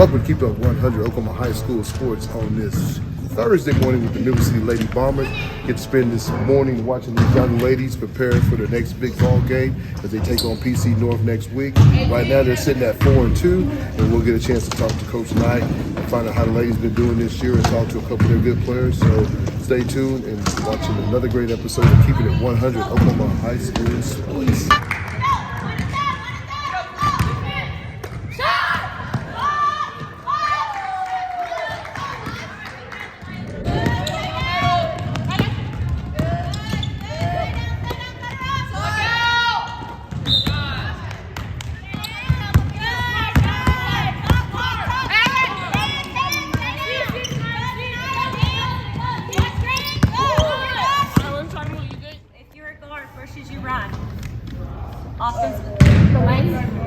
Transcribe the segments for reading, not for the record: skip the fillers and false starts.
Welcome to Keep Up 100 Oklahoma High School Sports on this Thursday morning with the Middle City Lady Bombers. Get to spend this morning watching these young ladies prepare for their next big ball game as they take on PC North next week. Right now they're sitting at 4-2, and we'll get a chance to talk to Coach Knight and find out how the ladies been doing this year and talk to a couple of their good players. So stay tuned and watching another great episode of Keeping It 100 Oklahoma High School Sports.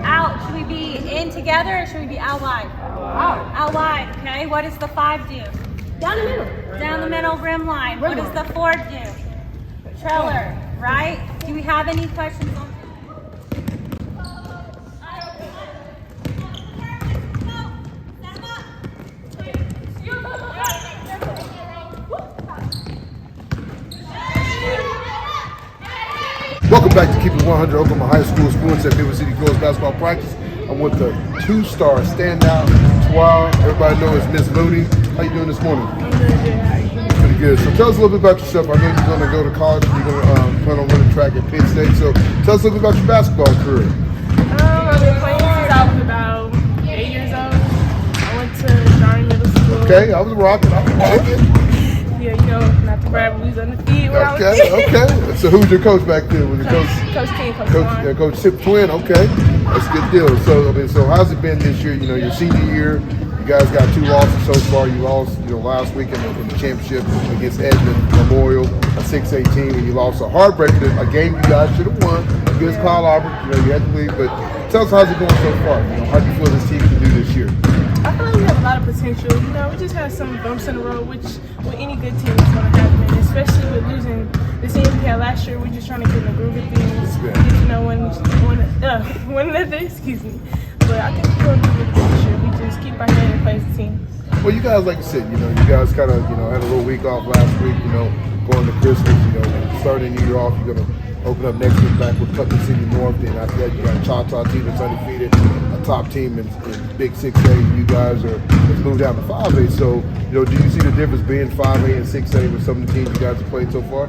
Out. Should we be in together or should we be out wide? Out. Out wide, okay. What does the 5 do? Down the middle. Down the middle, rim line. What does the 4 do? Trailer, right? Do we have any questions on Welcome back to Keep It 100 Oklahoma High School Sports at Middle City Girls Basketball Practice. I'm with the 2-star standout, Twa. Everybody knows Miss Mooney. How you doing this morning? I'm doing good. How you doing? Pretty good. So tell us a little bit about yourself. I know you're going to go to college. You're going to plan on running track at Penn State. So tell us a little bit about your basketball career. I've been playing since I was about 8 years old. I went to Darn Middle School. Okay, I was rocking. Yeah, not to brag, but we was undefeated when I was Okay. So who was your coach back then? Was it Coach King, Coach Chip Twin? Okay, that's a good deal. So how's it been this year? Your senior year, you guys got 2 losses so far. You lost, last week in the championship against Edmond Memorial, a 6-8 team, and you lost a heartbreaker, a game you guys should have won against Kyle Albert. You had to leave, but tell us how's it going so far. How do you feel this team can do this year? I feel like we have a lot of potential. We just had some bumps in the road, which with any good team is going to happen, especially with losing the team we had last year. We're just trying to get in the groove of things, get to know one another, excuse me. But I think we're going to do really good this year. We just keep our head and play as a team. Well, you guys, like I said, you guys kind of, had a little week off last week, going to Christmas, starting the year off, you're going to open up next week back with Putnam City North. Then after that, you got a Choctaw team that's undefeated, a top team in Big 6A. You guys have moved down to 5A. So, do you see the difference being 5A and 6A with some of the teams you guys have played so far?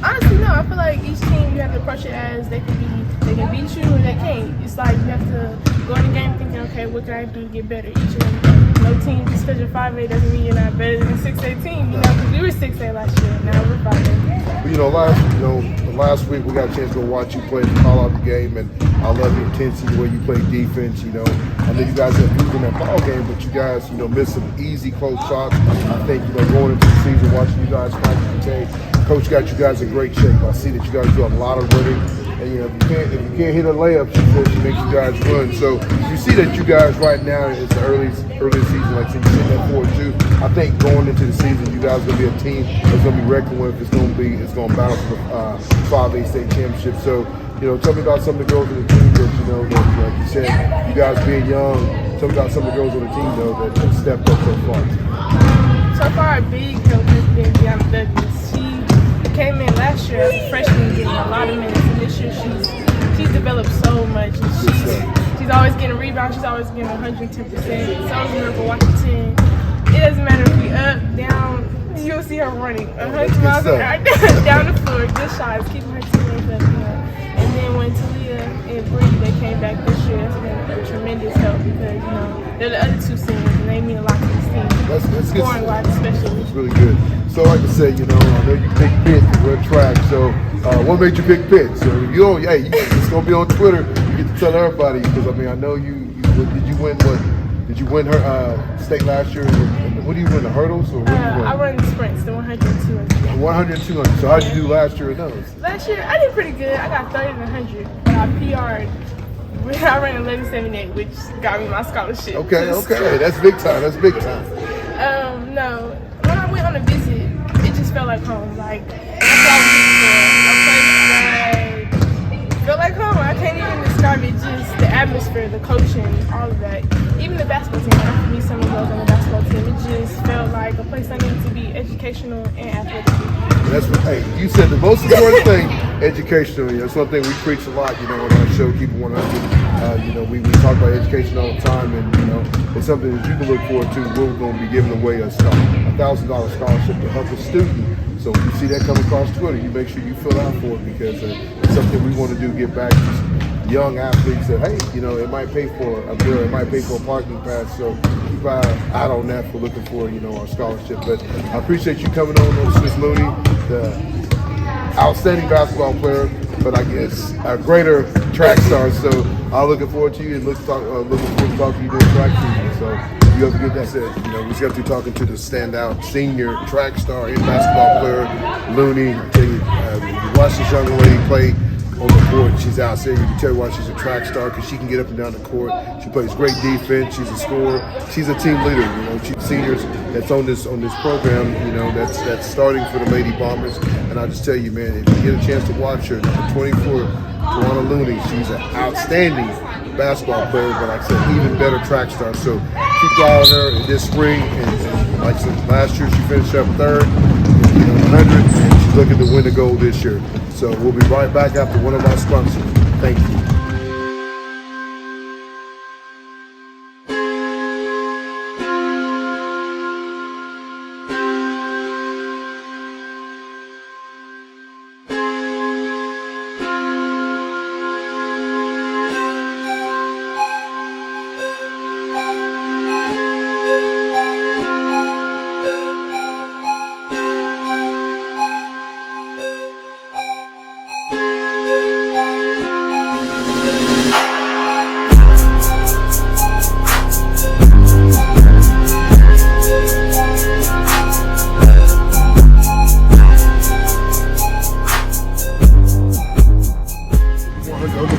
Honestly, no. I feel like each team you have to approach it as they can beat you or they can't. It's like you have to go in the game thinking, okay, what can I do to get better each and every day. No team, just because you're 5A doesn't mean you're not better than a 6A team. Because we were 6A last year, now we're 5A. But last week we got a chance to go watch you play the call out the game, and I love the intensity, the way you play defense. I know you guys have moved in that ball game, but you guys, missed some easy close shots. I think, going into the season, watching you guys practice today, Coach got you guys in great shape. I see that you guys do a lot of running, and if you can't hit a layup, she makes you guys run. So you see that you guys right now is the early season, like I said, you're sitting at 4-2. I think going into the season, you guys are gonna be a team that's gonna be reckoned with. It's gonna battle for the 5A state championship. So tell me about some of the girls on the team that that, like you said, you guys being young. Tell me about some of the girls on the team that have stepped up so far. So far, our big help has been Deanna Douglas. She came in last year as a freshman, getting a lot of minutes, and this year she's developed so much. And she's always getting rebounds. She's always getting 110%. So I'm here for Washington. It doesn't matter if we up, down. You'll see her running 100 miles an hour down the floor. Good shots, keeping her teammates up. And then when Talia and Bree, they came back this year, it's been a tremendous help because they're the other 2 seniors and they mean a lot to this team. That's good. Scoring wise, especially. It's really good. So like I said, I know you picked Pitt to run track. So what made you pick Pitt? So it's gonna be on Twitter. You get to tell everybody because I know you did you win what? Did you win her state last year? What do you win, the hurdles? Or what I run the sprints, the 100 and 200. 100 and 200. So how did you do last year in those? Last year, I did pretty good. I got 30 and 100. I PR'd. I ran 11.78, which got me my scholarship. Okay. That's big time. No. When I went on a visit, it just felt like home. Like, that's what I was looking for. A place that felt like home. I can't even describe it. Just the atmosphere, the coaching, all of that. Even the basketball team offered me so place I need to be educational and athletic. That's what, hey, you said the most important thing, educational. You know, it's one thing we preach a lot, you know, on our show, Keep It 100. You know, we talk about education all the time, and, you know, it's something that you can look forward to. We're going to be giving away a $1,000 scholarship to help a student. So if you see that come across Twitter, you make sure you fill out for it, because it's something we want to do, give back to young athletes that, hey, you know, it might pay for a bill, it might pay for a parking pass. So keep an eye on that for looking for, you know, our scholarship. But I appreciate you coming on, Ms. Looney, the outstanding basketball player, but I guess a greater track star. So I'm looking forward to you, and looking forward to talking to you during track season. So you have a good day. Said, you know, we just got through talking to the standout senior track star and basketball player, Looney. You watch this young lady play on the court. She's outstanding. You can tell why she's a track star, because she can get up and down the court. She plays great defense. She's a scorer. She's a team leader. You know, she's seniors that's on this program. You know, that's starting for the Lady Bombers. And I just tell you, man, if you get a chance to watch her, number 24, Tawana Looney, she's an outstanding basketball player, but like I said, even better track star. So keep an eye on her this spring. And like I said, last year she finished up third, 100, and she's looking to win the gold this year. So we'll be right back after one of our sponsors. Thank you.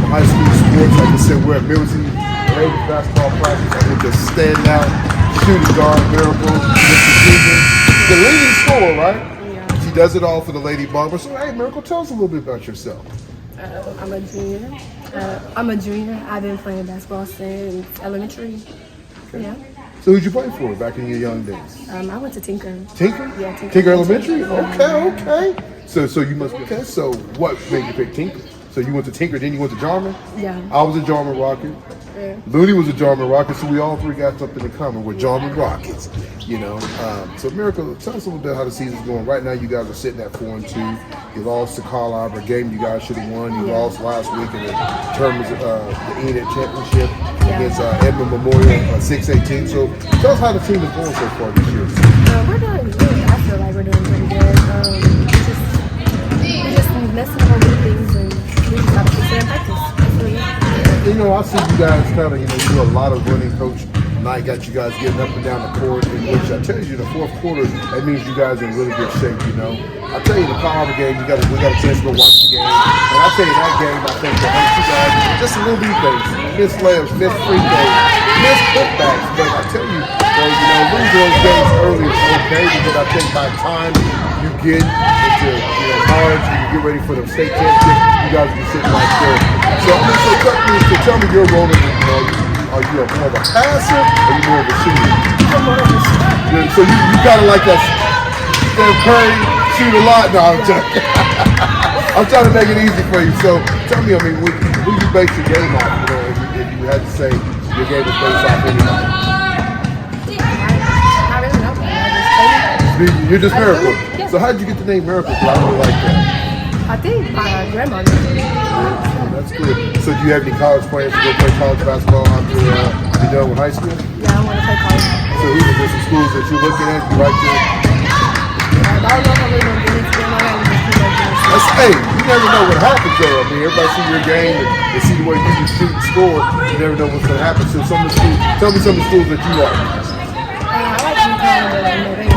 High school sports, like I said, we're at Millsy ladies basketball practice with the standout shooting guard, Miracle, Mr. Junior. The leading scorer, right? Yeah. She does it all for the Lady Bombers. So, hey, Miracle, tell us a little bit about yourself. I'm a junior. I've been playing basketball since elementary. Okay. Yeah. So who'd you play for back in your young days? I went to Tinker. Tinker? Yeah, Tinker. Tinker Elementary? Okay. So you must be, okay, so what made you pick Tinker? So you went to Tinker, then you went to Jarman? Yeah. I was a Jarman Rocket. Yeah. Looney was a Jarman Rocket, so we all three got something in common. We're Jarman Rockets, you know. So Miracle, tell us a little bit how the season's going. Right now, you guys are sitting at 4-2. You lost to Carl Albert, a game you guys should have won. You lost last week in the terms of the Enid Championship against Edmond Memorial 6-18. So tell us how the team is going so far this year. We're doing good. I feel like we're doing pretty good. We're just messing up on little things, and we just gotta fix it in practice. That's really it. You know, I see you guys kind of, you know, do a lot of running, Coach. Knight got you guys getting up and down the court, in which I tell you, the fourth quarter, that means you guys are in really good shape, you know. I tell you, the Colorado game, we got a chance to go watch the game. And I tell you, that game, I think that hurt you guys just a little bit things. Missed layups, missed free throws, missed putbacks. But I tell you, losing those games early is okay, because I think by the time you get into, college, and you get ready for the state championship, you guys will be sitting right there. So I'm going to say, tell me your role in it. Are you more of a passer, or are you more of a shooter? I'm more of a shooter. So you kind of like that Steph Curry, shoot a lot. No, I'm joking. I'm trying to make it easy for you. So tell me, I mean, when you base your game off, if you had to say your game is based off anything? I really don't know. You're just Miracle. Yeah. So how'd you get the name Miracle? I really like that. I think my grandma did. That's good. So do you have any college plans to go play college basketball after you're done with high school? Yeah, I want to play college. So who are there some schools that you're looking at? You right there? I don't know if I'm really going to get into them. I haven't just been like That's, hey, you never know what happens though. I mean, everybody see your game and they see the way you can shoot and score. You never know what's going to happen. So some of the schools, tell me some of the schools that you like. I like UConn, but I know they.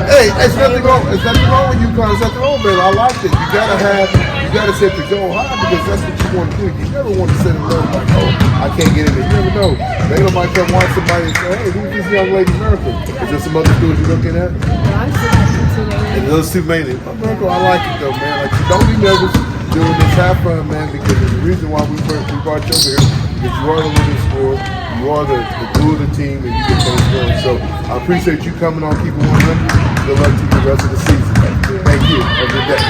Hey, it's nothing wrong. It's nothing wrong with UConn. It's nothing wrong, man. I like it. You gotta set the goal high, because that's what you want to do. You never want to set it low like, oh, I can't get in there. You never know. They might come watch somebody and say, hey, who's this young lady Miracle? Is there some other schools you're looking at? I'm just like And those two mainly. Miracle, I like it though, man. Like, don't be nervous doing this. Have fun, man, because there's a reason why we brought you over here. Because you are the leading scorer. You You are the glue of the team, and you get things going. So I appreciate you coming on Keep It 100. Good luck to you the rest of the season. Thank you. Have a good day.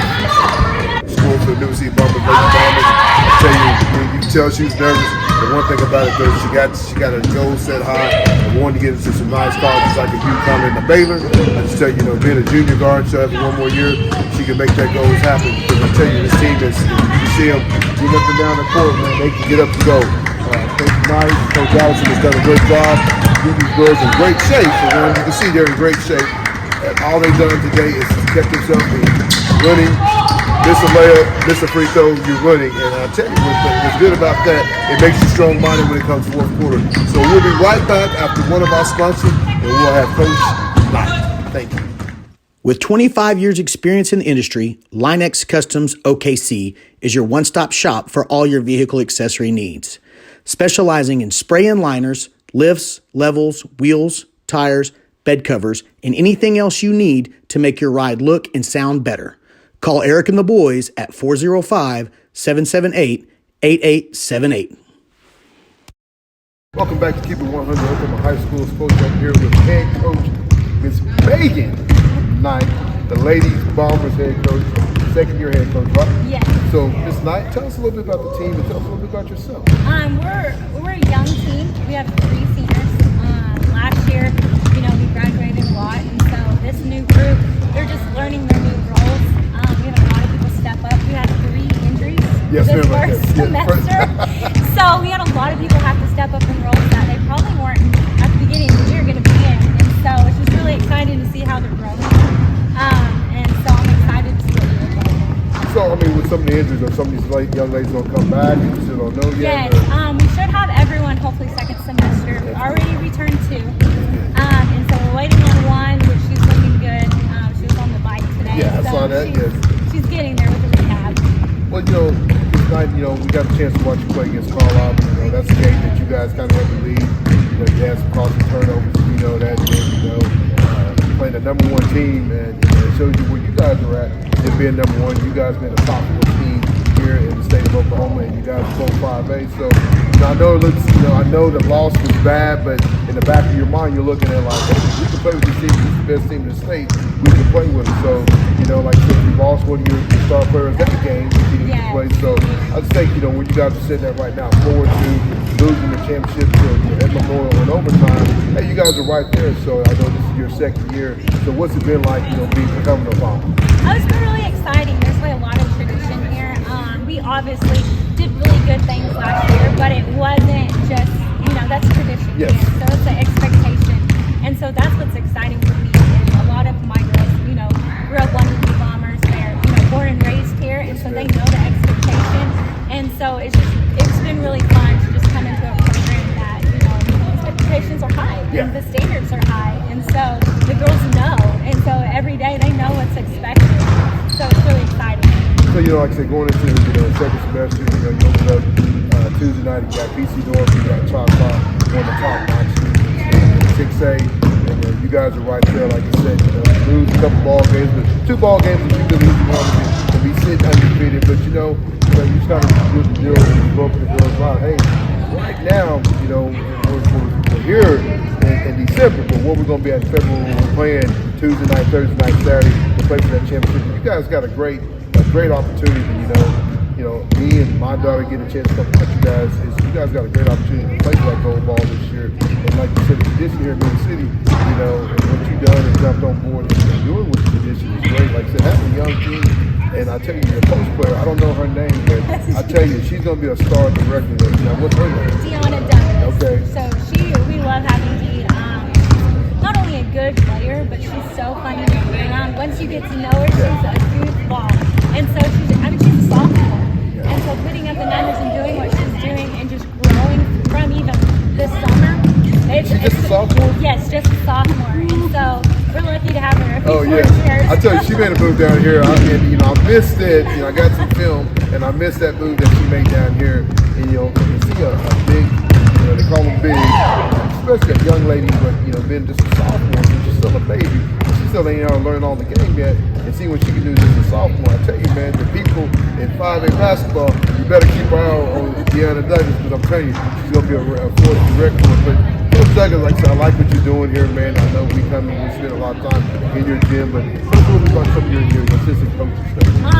School for the New Sea Bombers, Lady Bombers. I tell you, you can tell she was nervous. The one thing about it, though, she got her goal set high and wanted to get into some nice colleges like a UConn and a Baylor. I just tell you, being a junior guard, she'll have one more year. She can make that goals happen. Because I tell you, this team is, you can see them getting up and down the court, man. They can get up and go. Coach Knight, Coach Allison has done a great job. Getting these girls in great shape. So you can see they're in great shape. And all they've done today is kept themselves running. Miss a layup, miss a free throw, you're running. And I tell you, what's good about that, it makes you strong-minded when it comes to fourth quarter. So we'll be right back after one of our sponsors, and we'll have Coach Knight. Thank you. With 25 years experience in the industry, Linex Customs OKC is your one-stop shop for all your vehicle accessory needs. Specializing in spray-in liners, lifts, levels, wheels, tires, bed covers, and anything else you need to make your ride look and sound better. Call Eric and the boys at 405-778-8878. Welcome back to Keep It 100 Oklahoma High School Coach. I'm here with head coach Miss Megan Knight, the ladies Bombers head coach, second-year head coach, right? Yes. So Miss Knight, tell us a little bit about the team and tell us a little bit about yourself. We're a young team. We have 3 seniors. Last year, we graduated a lot, and so this new group, they're just learning their new roles. We had a lot of people step up. We had 3 injuries this first semester. So we had a lot of people have to step up in roles that they probably weren't at the beginning of the year going to be in. And so it's just really exciting to see how they're growing. And so I'm excited to see what they're doing. So, with some of the injuries, are some of these young ladies going to come back? You still don't know yet? Yes, we should have everyone hopefully second semester. We already returned 2. And so we're waiting on 1, which she's looking good. She was on the bike today. Yeah, I saw that, yes. She's getting there with the rehab. Well, this night, we got a chance to watch you play against Carlisle. That's a game that you guys kind of had to lead. You had some crossing turnovers. We know that. Playing the number 1 team, and it shows you where you guys are at. And being number 1, you guys been a top team here in the state of Oklahoma, and you guys are 5A. So I know it looks, I know the loss was bad, but in the back of your mind, you're looking at like, hey, we can play with this team. This is the best team in the state. We can play with it. So like you lost one of your star players that game. Yes. Play. So I just think when you guys are sitting at right now, 4-2, losing the championship to Ed Memorial in overtime. Hey, you guys are right there. So I know this is your second year. So what's it been like, becoming a Bomber? It's been really exciting. There's a lot of tradition here. We obviously did really good things last year, but it wasn't just, that's tradition. Yes. Here. So it's an expectation. And so that's what's exciting for me. Is a lot of my girls, grew up wanting to be Bombers. They're, born and raised here, and so they know the expectation. And so it's been really fun to just come into a program that, expectations are high and the standards are high. And so the girls know. And so every day they know what's expected. So it's really exciting. So, like I said, going into second semester, you opened up Tuesday night, you got BC North, you got Choctaw, one of the top notches, 6A, and you guys are right there, like you said, lose a couple ball games, but 2 ball games that you could lose one to be sitting undefeated, but you just got to do the deal and you broke the girls out. Hey, right now, we're here in December, but what we're going to be at in February when we're playing Tuesday night, Thursday night, Saturday to play for that championship. You guys got a great opportunity. Me and my daughter get a chance to come watch you guys. You guys got a great opportunity to play for that gold ball this year. And like you said, the tradition here in Mid City, and what you've done and jumped on board and doing with the tradition is great. Like I said, having a young team, and I tell you, your post player, I don't know her name, but I tell you, she's going to be a star director. What's her name? Deanna Douglas. Okay. So we love having Dee. She's not only a good player, but she's so funny to be around. Once you get to know her, she's a goofball. And so she's a sophomore. And so putting up the numbers and doing what she's doing and just growing from even this summer. She's just a sophomore? Yes, just a sophomore. And so we're lucky to have her. Oh, yeah. I tell you, she made a move down here. I missed it. I got some film, and I missed that move that she made down here. And, you see a big, they call them big, especially a young lady, but, being just a sophomore, she's still a baby. She's still ain't learning all the game yet, and see what she can do as a sophomore. I tell you, man, the people in 5A basketball, you better keep an eye on Deanna Douglas, because I'm telling you, she's gonna be a force to reckon with. But Coach Douglas, like I said, I like what you're doing here, man. I know we spend a lot of time in your gym, but talk a little bit about some of your assistant coaches stuff.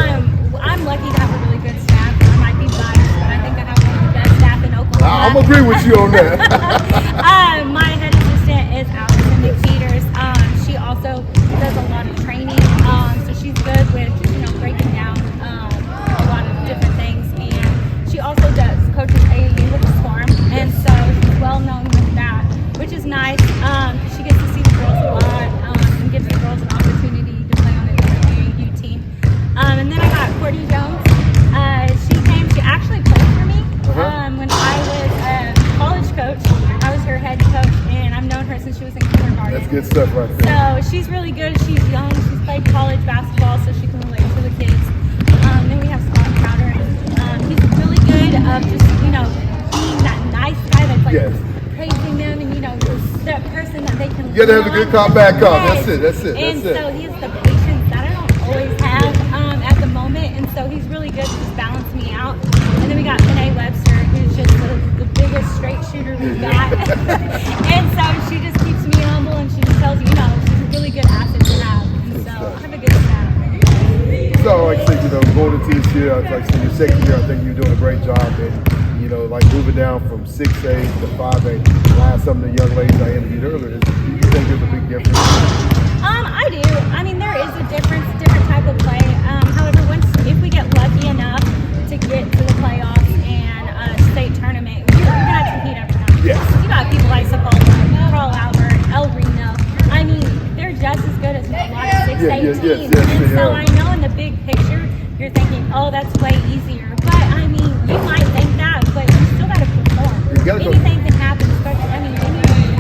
I'm lucky to have a really good staff. I might be biased, but I think I have one of the best staff in Oklahoma. I'm agree with you on that. My head assistant is Allison McPeters. She also does a lot of training, so she's good with breaking down a lot of different things. And she also coaches AAU with the Swarm, and so she's well known with that, which is nice. She gets to see the girls a lot and gives the girls an opportunity to play on a different AAU team. And then I got Courtney Jones. She actually played for me when I was a college coach. I was her head coach, and I've known her since she was in kindergarten. That's good stuff right there. So she's really good. She's young. She's played college basketball, so she can relate to the kids. Then we have Scott Crowder. He's really good of just, being that nice guy that's like praising them and, that person that they can. You gotta have the good cop, bad cop. Yes. That's it. And so he has the patience that I don't always have at the moment, and so he's really good to just balance me out. And then we got Renee Webster, who's just the biggest straight shooter we've got. And so she just keeps me humble, and she just tells you, she's a really good asset to have. And so I have a good staff. So, like I said, going into this year, like I said, your second year, I think you're doing a great job. And, like moving down from 6A to 5A, some of the young ladies I interviewed earlier, do you think there's a big difference? I do. I mean, there is a different type of play. However, if we get lucky enough to get to the playoffs and state tournament, you're going to have to compete every night. Yes. You got people like Sepulveda, Carl Albert, El Reno. I mean, they're just as good as a lot of 6A teams. And so I know in the big picture, you're thinking, oh, that's way easier. But I mean, you might think that, but you still got to perform. Anything can happen, especially,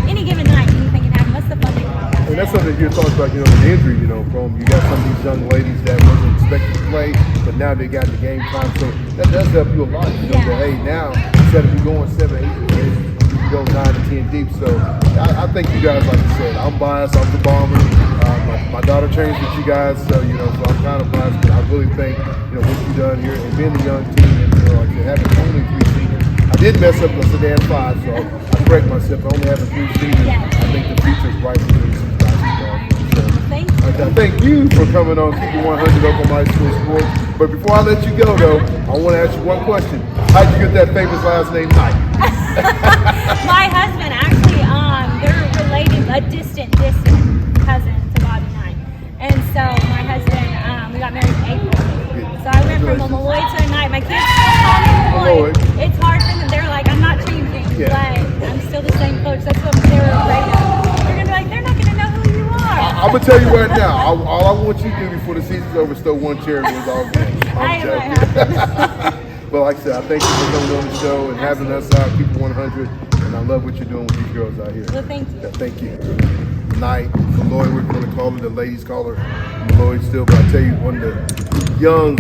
any given night, anything can happen. What's the fun thing about that? And that's something you talked about, the injury, from you got some of these young ladies that wasn't expected to play, but now they got the game time. So that does help you a lot, that, hey, now, instead of you going 7, 8 games, you can go 9 to 10 deep. So I think you guys, like I said, I'm biased, I'm the Bomber. My daughter trains with you guys, so, so I'm kind of biased, but I really think, what you've done here, and being a young team, and, like I said, having only 3 seniors. I did mess up, I said they had 5, so I correct myself, only having 3 seniors. I think the future's bright for this basketball. Thank you. Thank you for coming on Keep It 100 Oklahoma High School Sports. But before I let you go, though, I want to ask you one question. How'd you get that famous last name, Knight? My husband, actually, they're related, a distant cousin to Bobby Knight. And so my husband, we got married in April. So I went from a Malloy to a Knight. My kids still call me Malloy. It's hard for them. They're like, I'm not changing, but I'm still the same coach. That's what they were afraid of. They're going to be like, they're not going to know who you are. I'm going to tell you right now, all I want you to do before the season's over is throw one chair and win all games. I'm joking. But like I said, I thank you for coming on the show and having us out, Keep It 100. And I love what you're doing with these girls out here. Well, thank you. Thank you. Knight, Malloy, we're going to call her, the ladies call her Malloy still, but I tell you, one of the young,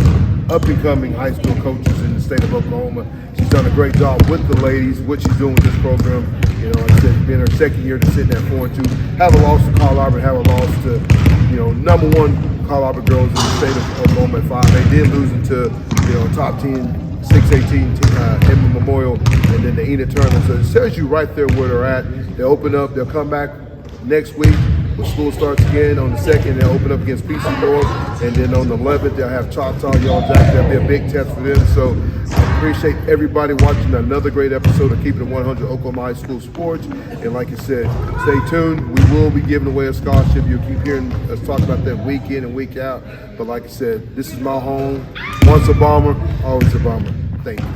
up-and-coming high school coaches in the state of Oklahoma. She's done a great job with the ladies, what she's doing with this program. Like I said, being her second year to sitting at 4-2, have a loss to Carl Albert, have a loss to, #1 Carl Albert girls in the state of Oklahoma at 5. They did losing to, top 10 6-18 Edmond Memorial, and then the Enid Turner. So it tells you right there where they're at. They'll open up, they'll come back next week when school starts again. On the 2nd, they'll open up against PC North, and then on the 11th, they'll have Choctaw, Y'all Jack. That'll be a big test for them. So I appreciate everybody watching another great episode of Keeping It 100 Oklahoma High School Sports. And like I said, stay tuned. We will be giving away a scholarship. You'll keep hearing us talk about that week in and week out. But like I said, this is my home. Once a Bomber, always a Bomber. Thank you.